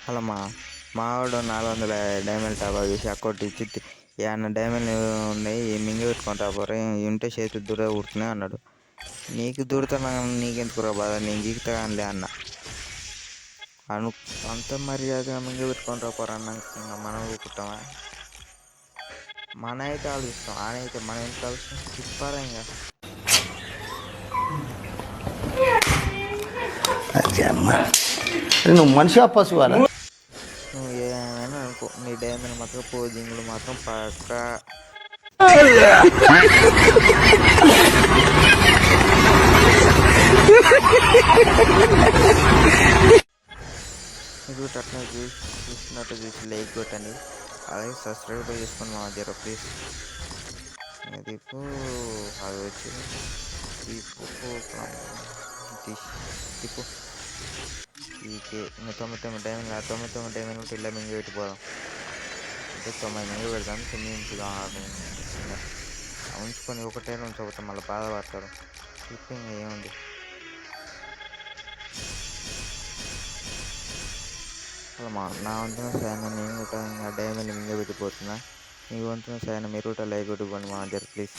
అలా మావాడు 400 డైమండ్ టాపా చేసి అక్కటి ఇచ్చి ఏమన్నా డైమండ్ ఉన్నాయి మింగి పెట్టుకుంటా పోరా ఉంటే చేతులు దూర కుడుతున్నాయి అన్నాడు. నీకు దూరుతున్నా నీకెందుకురా బాధ, నేను గీకుతా కానిలే అన్న. అంత మర్యాదగా మింగి పెట్టుకొని రాపోరా అన్నాక మనం ఊకుంటామా? మన అయితే ఆలోచిస్తాం, ఆయన అయితే మనం ఎంత ఆలోచిస్తాం తిప్పారా ఇంకా. నువ్వు మనిషి పశువాలా? నువ్వు ఏమైనా అనుకో, నీ డైమండ్ మాత్రం పోజింగ్లు మాత్రం పక్కా. మీరు అట్లా చూస్తున్నట్టు చూసి లైక్ కొట్టండి, అలాగే సబ్స్క్రైబ్ చేసుకోండి మా జర ప్లీజ్. తిప్పు అది వచ్చి తిప్పు ఇంకా 99 డైమండ్ 99 డైమండ్ ఉంటే ఇలా మింగి పెట్టిపోదాం. అంటే 90 మింగి పెడతాను, 9 ఉంచుదాం. ఉంచుకొని ఒకటైనా ఉంచకపోతే మళ్ళీ బాధపడతారు. తిప్పి ఇంకా ఏముంది. నా వంతున సాయన నేను కూడా ఇంకా డైమండ్ మింగ పెట్టిపోతున్నా. మీ వంతున సాయన మీరు కూడా లైక్ కొట్టుకోండి మా జర ప్లీజ్.